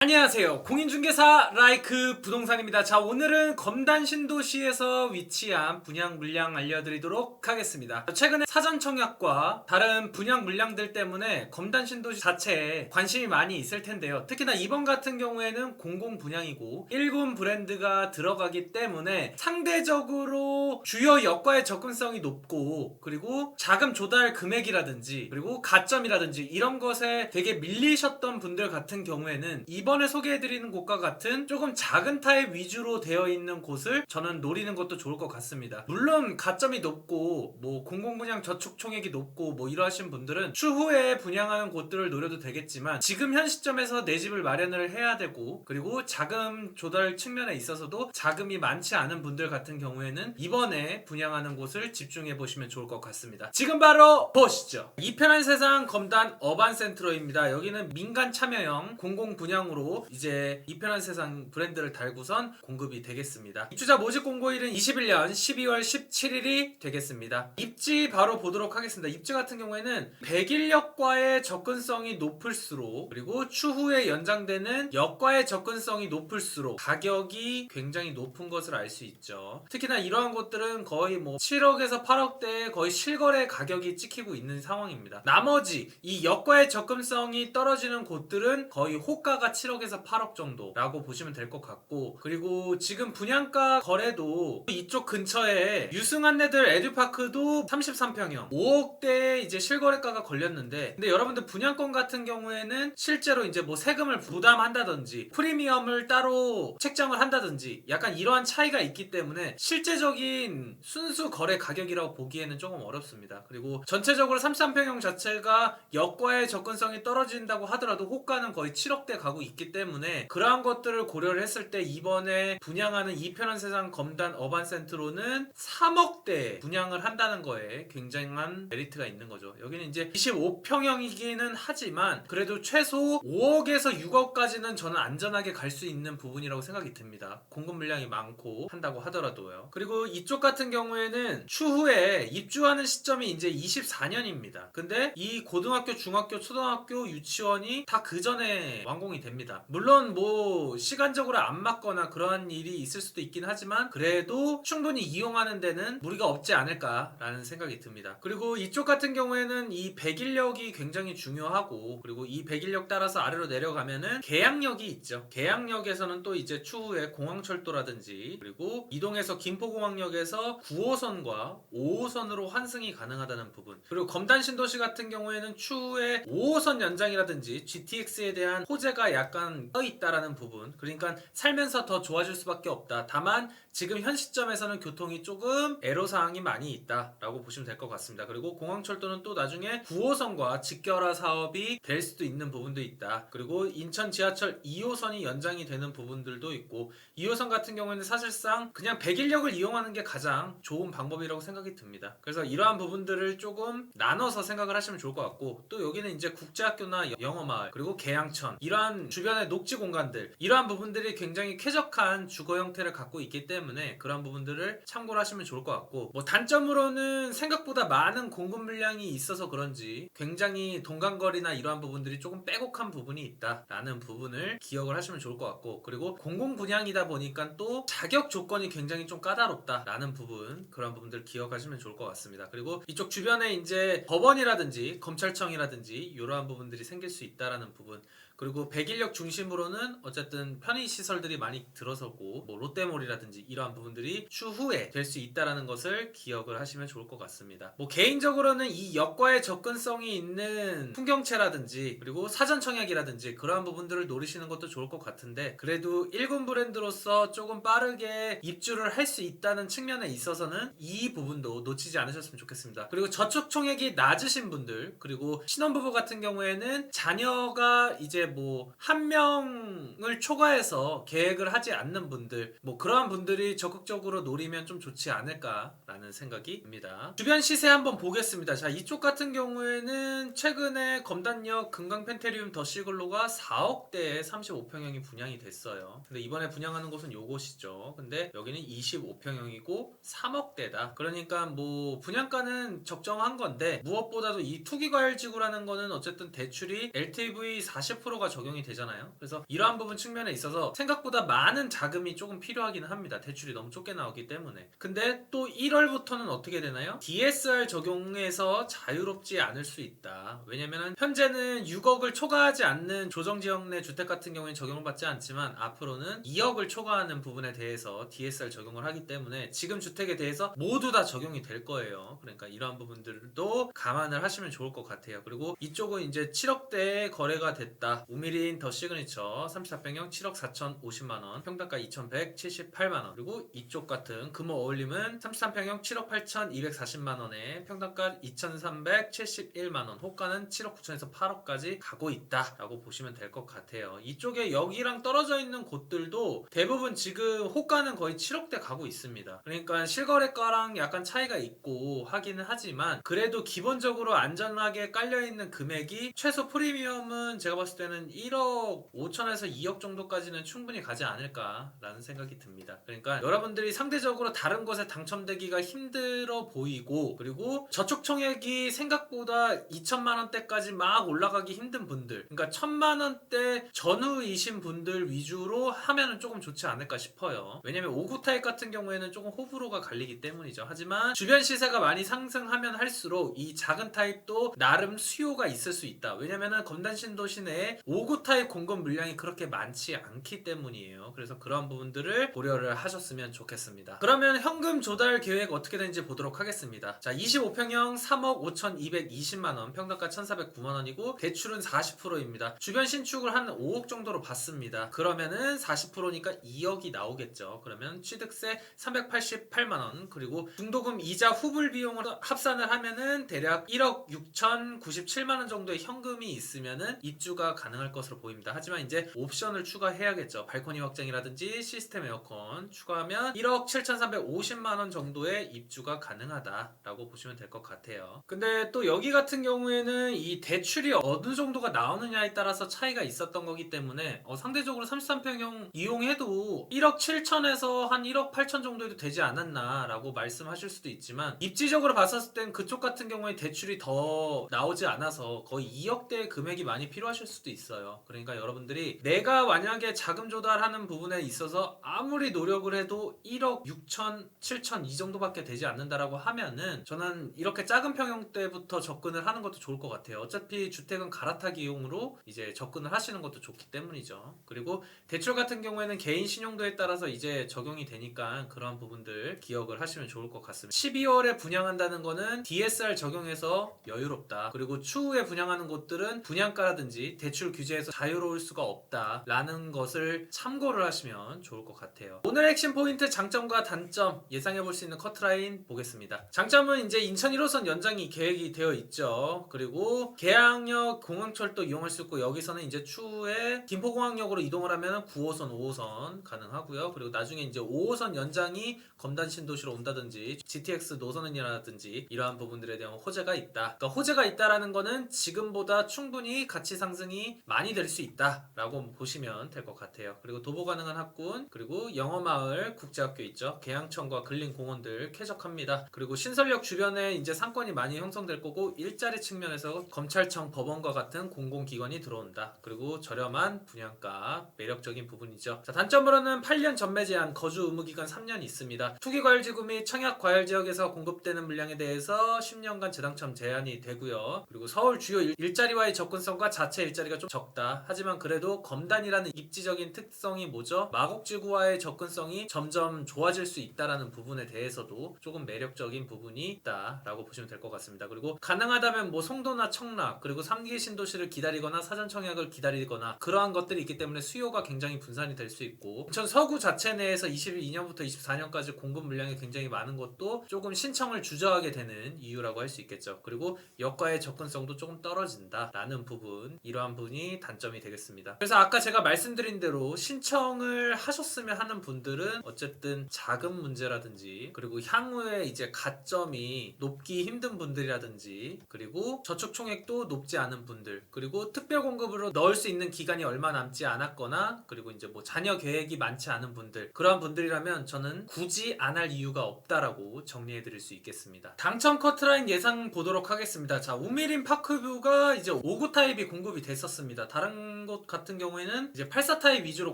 안녕하세요. 공인중개사 라이크 부동산입니다. 자, 오늘은 검단 신도시에서 위치한 분양 물량 알려드리도록 하겠습니다. 최근에 사전 청약과 다른 분양 물량들 때문에 검단 신도시 자체에 관심이 많이 있을 텐데요. 특히나 이번 같은 경우에는 공공 분양이고 1군 브랜드가 들어가기 때문에 상대적으로 주요 역과의 접근성이 높고, 그리고 자금 조달 금액이라든지 그리고 가점이라든지 이런 것에 되게 밀리셨던 분들 같은 경우에는 이번에 소개해드리는 곳과 같은 조금 작은 타입 위주로 되어 있는 곳을 저는 노리는 것도 좋을 것 같습니다. 물론 가점이 높고 뭐 공공분양 저축 총액이 높고 뭐 이러하신 분들은 추후에 분양하는 곳들을 노려도 되겠지만, 지금 현 시점에서 내 집을 마련을 해야 되고 그리고 자금 조달 측면에 있어서도 자금이 많지 않은 분들 같은 경우에는 이번에 분양하는 곳을 집중해 보시면 좋을 것 같습니다. 지금 바로 보시죠. 이 편한 세상 검단 어반센트로입니다. 여기는 민간 참여형 공공 분양으로 이제 이 편한 세상 브랜드를 달고선 공급이 되겠습니다. 입주자 모집 공고일은 21년 12월 17일이 되겠습니다. 입지 바로 보도록 하겠습니다. 입지 같은 경우에는 100일역과의 접근성이 높을수록, 그리고 추후에 연장되는 역과의 접근성이 높을수록 가격이 굉장히 높은 것을 알 수 있죠. 특히나 이러한 곳들은 거의 뭐 7억에서 8억대의 거의 실거래 가격이 찍히고 있는 상황입니다. 나머지 이 역과의 접근성이 떨어지는 곳들은 거의 호가가 7억에서 8억 정도라고 보시면 될 것 같고, 그리고 지금 분양가 거래도 이쪽 근처에 유승한 애들 에듀파크도 33평형 5억대에 이제 실거래가가 걸렸는데, 근데 여러분들 분양권 같은 경우에는 실제로 이제 뭐 세금을 부담한다든지 프리미엄을 따로 책정을 한다든지 약간 이러한 차이가 있기 때문에 실제적인 순수 거래 가격이라고 보기에는 조금 어렵습니다. 그리고 전체적으로 33평형 자체가 역과의 접근성이 떨어진다고 하더라도 호가는 거의 7억대 가고 있기 때문에 그러한 것들을 고려를 했을 때 이번에 분양하는 이 편한 세상 검단 어반센트로는 3억대 분양을 한다는 거에 굉장한 메리트가 있는 거죠. 여기는 이제 25평형이기는 하지만 그래도 최소 5억에서 6억까지는 저는 안전하게 갈 수 있는 부분이라고 생각이 듭니다. 공급 물량이 많고 한다고 하더라도요. 그리고 이쪽 같은 경우에는 추후에 입주하는 시점이 이제 24년입니다. 근데 이 고등학교, 중학교, 초등학교, 유치원이 다 그 전에 완공이 됩니다. 물론 뭐 시간적으로 안 맞거나 그러한 일이 있을 수도 있긴 하지만 그래도 충분히 이용하는 데는 무리가 없지 않을까라는 생각이 듭니다. 그리고 이쪽 같은 경우에는 이 백일역이 굉장히 중요하고, 그리고 이 백일역 따라서 아래로 내려가면은 계양역이 있죠. 계양역에서는 또 이제 추후에 공항철도라든지 그리고 이동해서 김포공항역에서 9호선과 5호선으로 환승이 가능하다는 부분, 그리고 검단 신도시 같은 경우에는 추후에 5호선 연장이라든지 GTX에 대한 호재가 약간 떠있다라는 부분, 그러니까 살면서 더 좋아질 수밖에 없다. 다만 지금 현 시점에서는 교통이 조금 애로사항이 많이 있다라고 보시면 될 것 같습니다. 그리고 공항철도는 또 나중에 9호선과 직결화 사업이 될 수도 있는 부분도 있다. 그리고 인천 지하철 2호선이 연장이 되는 부분들도 있고, 2호선 같은 경우에는 사실상 그냥 백일역을 이용하는 게 가장 좋은 방법이라고 생각이 듭니다. 그래서 이러한 부분들을 조금 나눠서 생각을 하시면 좋을 것 같고, 또 여기는 이제 국제학교나 영어마을 그리고 계양천 이러한 주변의 녹지 공간들, 이러한 부분들이 굉장히 쾌적한 주거 형태를 갖고 있기 때문에 그런 부분들을 참고를 하시면 좋을 것 같고, 뭐 단점으로는 생각보다 많은 공급 물량이 있어서 그런지 굉장히 동간거리나 이러한 부분들이 조금 빼곡한 부분이 있다라는 부분을 기억을 하시면 좋을 것 같고, 그리고 공공 분양이다 보니까 또 자격 조건이 굉장히 좀 까다롭다라는 부분, 그런 부분들 기억하시면 좋을 것 같습니다. 그리고 이쪽 주변에 이제 법원이라든지 검찰청이라든지 이러한 부분들이 생길 수 있다라는 부분, 그리고 백일역 중심으로는 어쨌든 편의시설들이 많이 들어서고 뭐 롯데몰이라든지 이러한 부분들이 추후에 될 수 있다는 것을 기억을 하시면 좋을 것 같습니다. 뭐 개인적으로는 이 역과의 접근성이 있는 풍경채라든지 그리고 사전 청약이라든지 그러한 부분들을 노리시는 것도 좋을 것 같은데, 그래도 1군 브랜드로서 조금 빠르게 입주를 할 수 있다는 측면에 있어서는 이 부분도 놓치지 않으셨으면 좋겠습니다. 그리고 저축 총액이 낮으신 분들, 그리고 신혼부부 같은 경우에는 자녀가 이제 뭐 한 명을 초과해서 계획을 하지 않는 분들, 뭐 그러한 분들이 적극적으로 노리면 좀 좋지 않을까라는 생각이 듭니다. 주변 시세 한번 보겠습니다. 자, 이쪽 같은 경우에는 최근에 검단역 금강 펜테리움 더 시글로가 4억대에 35평형이 분양이 됐어요. 근데 이번에 분양하는 곳은 요곳이죠. 근데 여기는 25평형이고 3억대다. 그러니까 뭐 분양가는 적정한 건데, 무엇보다도 이 투기과열지구라는 거는 어쨌든 대출이 LTV 40% 수요가 적용이 되잖아요. 그래서 이러한 부분 측면에 있어서 생각보다 많은 자금이 조금 필요하기는 합니다. 대출이 너무 좁게 나오기 때문에. 근데 또 1월부터는 어떻게 되나요? DSR 적용에서 자유롭지 않을 수 있다. 왜냐면은 현재는 6억을 초과하지 않는 조정지역 내 주택 같은 경우에는 적용을 받지 않지만 앞으로는 2억을 초과하는 부분에 대해서 DSR 적용을 하기 때문에 지금 주택에 대해서 모두 다 적용이 될 거예요. 그러니까 이러한 부분들도 감안을 하시면 좋을 것 같아요. 그리고 이쪽은 이제 7억대에 거래가 됐다. 우미린 더 시그니처 34평형 7억 4,050만원, 평당가 2,178만원. 그리고 이쪽 같은 금호 어울림은 33평형 7억 8,240만원에 평당가 2,371만원, 호가는 7억 9천에서 8억까지 가고 있다 라고 보시면 될 것 같아요. 이쪽에 여기랑 떨어져 있는 곳들도 대부분 지금 호가는 거의 7억대 가고 있습니다. 그러니까 실거래가랑 약간 차이가 있고 하기는 하지만 그래도 기본적으로 안전하게 깔려있는 금액이 최소 프리미엄은 제가 봤을 때는 1억 5천에서 2억 정도까지는 충분히 가지 않을까 라는 생각이 듭니다. 그러니까 여러분들이 상대적으로 다른 곳에 당첨되기가 힘들어 보이고, 그리고 저축 총액이 생각보다 2천만원대까지 막 올라가기 힘든 분들, 그러니까 1,000만원대 전후이신 분들 위주로 하면은 조금 좋지 않을까 싶어요. 왜냐면 5구 타입 같은 경우에는 조금 호불호가 갈리기 때문이죠. 하지만 주변 시세가 많이 상승하면 할수록 이 작은 타입도 나름 수요가 있을 수 있다. 왜냐면은 검단 신도시 내에 5구 타입 공급 물량이 그렇게 많지 않기 때문이에요. 그래서 그런 부분들을 고려를 하셨으면 좋겠습니다. 그러면 현금 조달 계획 어떻게 되는지 보도록 하겠습니다. 자, 25평형 3억 5,220만원, 평당가 1,409만원이고 대출은 40%입니다. 주변 신축을 한 5억 정도로 받습니다. 그러면은 40%니까 2억이 나오겠죠. 그러면 취득세 388만원, 그리고 중도금 이자 후불 비용을 합산을 하면은 대략 1억 6,097만원 정도의 현금이 있으면은 입주가 가능할 것으로 보입니다. 하지만 이제 옵션을 추가해야겠죠. 발코니 확장이라든지 시스템 에어컨 추가하면 1억 7,350만원 정도의 입주가 가능하다라고 보시면 될 것 같아요. 근데 또 여기 같은 경우에는 이 대출이 어느 정도가 나오느냐에 따라서 차이가 있었던 거기 때문에 상대적으로 33평형 이용해도 1억 7천에서 한 1억 8천 정도 해도 되지 않았나 라고 말씀하실 수도 있지만, 입지적으로 봤었을 땐 그쪽 같은 경우에 대출이 더 나오지 않아서 거의 2억대의 금액이 많이 필요하실 수도 있어요. 그러니까 여러분들이 내가 만약에 자금 조달하는 부분에 있어서 아무리 노력을 해도 1억 6천, 7천 이 정도밖에 되지 않는다라고 하면은 저는 이렇게 작은 평형대부터 접근을 하는 것도 좋을 것 같아요. 어차피 주택은 갈아타기용으로 이제 접근을 하시는 것도 좋기 때문이죠. 그리고 대출 같은 경우에는 개인 신용도에 따라서 이제 적용이 되니까 그런 부분들 기억을 하시면 좋을 것 같습니다. 12월에 분양한다는 거는 DSR 적용해서 여유롭다. 그리고 추후에 분양하는 곳들은 분양가라든지 대출 규제에서 자유로울 수가 없다 라는 것을 참고를 하시면 좋을 것 같아요. 오늘의 핵심 포인트, 장점과 단점 예상해 볼 수 있는 커트라인 보겠습니다. 장점은 이제 인천 1호선 연장이 계획이 되어 있죠. 그리고 계양역 공항철도 이용할 수 있고, 여기서는 이제 추후에 김포공항역으로 이동을 하면 9호선, 5호선 가능하고요. 그리고 나중에 이제 5호선 연장이 검단 신도시로 온다든지 GTX 노선이라든지 이러한 부분들에 대한 호재가 있다. 그러니까 호재가 있다라는 거는 지금보다 충분히 가치 상승이 많이 될 수 있다라고 보시면 될 것 같아요. 그리고 도보 가능한 학군, 그리고 영어마을 국제학교 있죠. 계양천과 근린공원들 쾌적합니다. 그리고 신설역 주변에 이제 상권이 많이 형성될 거고, 일자리 측면에서 검찰청, 법원과 같은 공공기관이 들어온다. 그리고 저렴한 분양가, 매력적인 부분이죠. 자, 단점으로는 8년 전매 제한, 거주 의무 기간 3년 있습니다. 투기과열지구 및 청약과열지역에서 공급되는 물량에 대해서 10년간 재당첨 제한이 되고요. 그리고 서울 주요 일자리와의 접근성과 자체 일자리가 좀 적다. 하지만 그래도 검단이라는 입지적인 특성이 뭐죠? 마곡지구와의 접근성이 점점 좋아질 수 있다라는 부분에 대해서도 조금 매력적인 부분이 있다라고 보시면 될 것 같습니다. 그리고 가능하다면 뭐 송도나 청락, 그리고 3기 신도시를 기다리거나 사전 청약을 기다리거나 그러한 것들이 있기 때문에 수요가 굉장히 분산이 될 수 있고, 인천 서구 자체 내에서 22년부터 24년까지 공급 물량이 굉장히 많은 것도 조금 신청을 주저하게 되는 이유라고 할 수 있겠죠. 그리고 역과의 접근성도 조금 떨어진다라는 부분, 이러한 부분이 단점이 되겠습니다. 그래서 아까 제가 말씀드린 대로 신청을 하셨으면 하는 분들은 어쨌든 자금 문제라든지, 그리고 향후에 이제 가점이 높기 힘든 분들이라든지, 그리고 저축 총액도 높지 않은 분들, 그리고 특별 공급으로 넣을 수 있는 기간이 얼마 남지 않았거나, 그리고 이제 뭐 자녀 계획이 많지 않은 분들, 그러한 분들이라면 저는 굳이 안 할 이유가 없다라고 정리해 드릴 수 있겠습니다. 당첨 커트라인 예상 보도록 하겠습니다. 자, 우미린 파크뷰가 이제 5구 타입이 공급이 됐었습니다. 없습니다. 다른 곳 같은 경우에는 이제 84 타입 위주로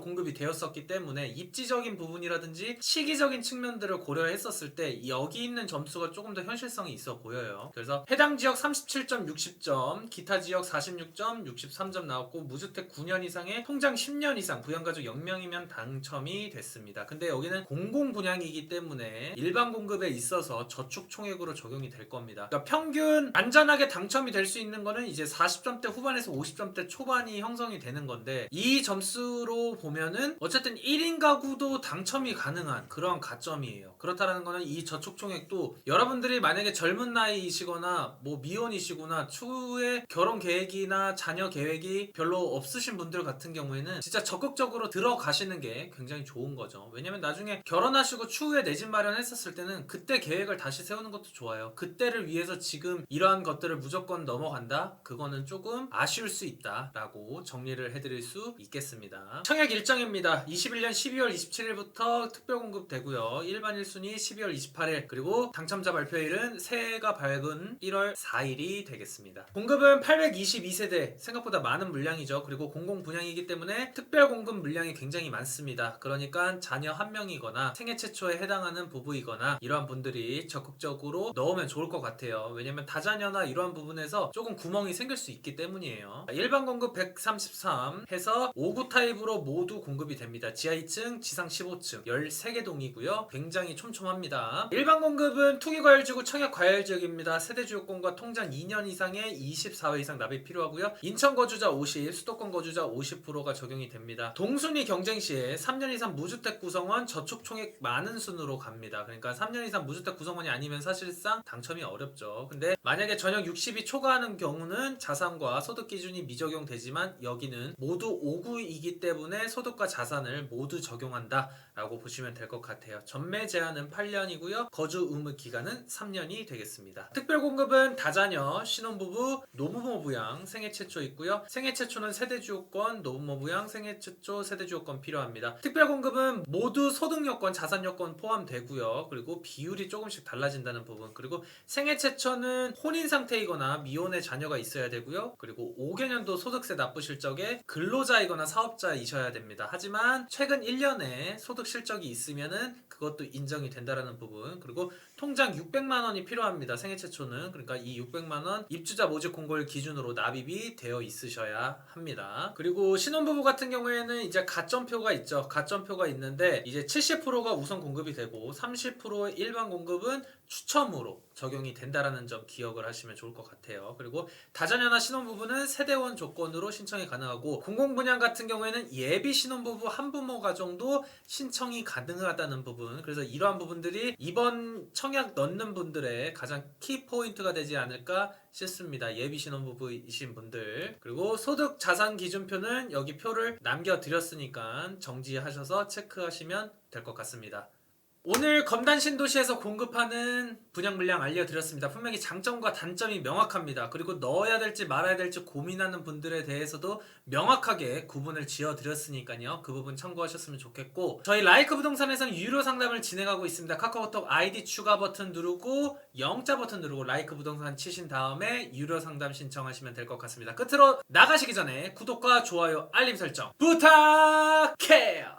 공급이 되었었기 때문에 입지적인 부분이라든지 시기적인 측면들을 고려했었을 때 여기 있는 점수가 조금 더 현실성이 있어 보여요. 그래서 해당 지역 37점, 60점, 기타 지역 46점, 63점 나왔고 무주택 9년 이상의 통장 10년 이상 부양가족 0명이면 당첨이 됐습니다. 근데 여기는 공공 분양이기 때문에 일반 공급에 있어서 저축 총액으로 적용이 될 겁니다. 그러니까 평균 안전하게 당첨이 될 수 있는 거는 이제 40점대 후반에서 50점대 초반이 형성이 되는 건데 이 점수로 보면은 어쨌든 1인 가구도 당첨이 가능한 그런 가점이에요. 그렇다는 거는 이 저축 총액도 여러분들이 만약에 젊은 나이이시거나 뭐 미혼이시거나 추후에 결혼 계획이나 자녀 계획이 별로 없으신 분들 같은 경우에는 진짜 적극적으로 들어가시는 게 굉장히 좋은 거죠. 왜냐면 나중에 결혼하시고 추후에 내 집 마련했었을 때는 그때 계획을 다시 세우는 것도 좋아요. 그때를 위해서 지금 이러한 것들을 무조건 넘어간다? 그거는 조금 아쉬울 수 있다 라고 정리를 해드릴 수 있겠습니다. 청약 일정입니다. 21년 12월 27일부터 특별 공급되고요. 일반 1순위 12월 28일 그리고 당첨자 발표일은 새해가 밝은 1월 4일이 되겠습니다. 공급은 822세대 생각보다 많은 물량이죠. 그리고 공공 분양이기 때문에 특별 공급 물량이 굉장히 많습니다. 그러니까 자녀 한 명이거나 생애 최초에 해당하는 부부이거나 이러한 분들이 적극적으로 넣으면 좋을 것 같아요. 왜냐면 다자녀나 이러한 부분에서 조금 구멍이 생길 수 있기 때문이에요. 일반 공급 133 해서 5구 타입으로 모두 공급이 됩니다. 지하 2층, 지상 15층 13개 동이고요. 굉장히 촘촘합니다. 일반 공급은 투기과열지구 청약과열지역입니다. 세대주요권과 통장 2년 이상의 24회 이상 납입 필요하고요. 인천 거주자 50, 수도권 거주자 50%가 적용이 됩니다. 동순위 경쟁 시에 3년 이상 무주택 구성원 저축 총액 많은 순으로 갑니다. 그러니까 3년 이상 무주택 구성원이 아니면 사실상 당첨이 어렵죠. 근데 만약에 전역 60이 초과하는 경우는 자산과 소득 기준이 미적용되지만 여기는 모두 5구이기 때문에 소득과 자산을 모두 적용한다 라고 보시면 될 것 같아요. 전매 제한은 8년이고요. 거주 의무 기간은 3년이 되겠습니다. 특별 공급은 다자녀, 신혼부부, 노부모 부양, 생애 최초 있고요. 생애 최초는 세대주요권, 노부모 부양, 생애 최초 세대주요권 필요합니다. 특별 공급은 모두 소득 요건, 자산 요건 포함되고요. 그리고 비율이 조금씩 달라진다는 부분. 그리고 생애 최초는 혼인 상태이거나 미혼의 자녀가 있어야 되고요. 그리고 5개년도 소득세 납부 실적에 근로자이거나 사업자이셔야 됩니다. 하지만 최근 1년에 소득 실적이 있으면은 그것도 인정이 된다라는 부분. 그리고 통장 600만 원이 필요합니다. 생애 최초는. 그러니까 이 600만 원 입주자 모집 공고일 기준으로 납입이 되어 있으셔야 합니다. 그리고 신혼부부 같은 경우에는 이제 가점표가 있죠. 가점표가 있는데 이제 70%가 우선 공급이 되고 30%의 일반 공급은 추첨으로 적용이 된다라는 점 기억을 하시면 좋을 것 같아요. 그리고 다자녀나 신혼부부는 세대원 조건으로 신청이 가능하고 공공분양 같은 경우에는 예비 신혼부부 한부모 가정도 신청이 가능하다는 부분. 그래서 이러한 부분들이 이번 청약 넣는 분들의 가장 키포인트가 되지 않을까 싶습니다. 예비 신혼부부이신 분들. 그리고 소득 자산 기준표는 여기 표를 남겨드렸으니까 정지하셔서 체크하시면 될 것 같습니다. 오늘 검단 신도시에서 공급하는 분양 물량 알려드렸습니다. 분명히 장점과 단점이 명확합니다. 그리고 넣어야 될지 말아야 될지 고민하는 분들에 대해서도 명확하게 구분을 지어드렸으니까요. 그 부분 참고하셨으면 좋겠고 저희 라이크 부동산에서는 유료 상담을 진행하고 있습니다. 카카오톡 아이디 추가 버튼 누르고 영자 버튼 누르고 라이크 부동산 치신 다음에 유료 상담 신청하시면 될 것 같습니다. 끝으로 나가시기 전에 구독과 좋아요 알림 설정 부탁해요.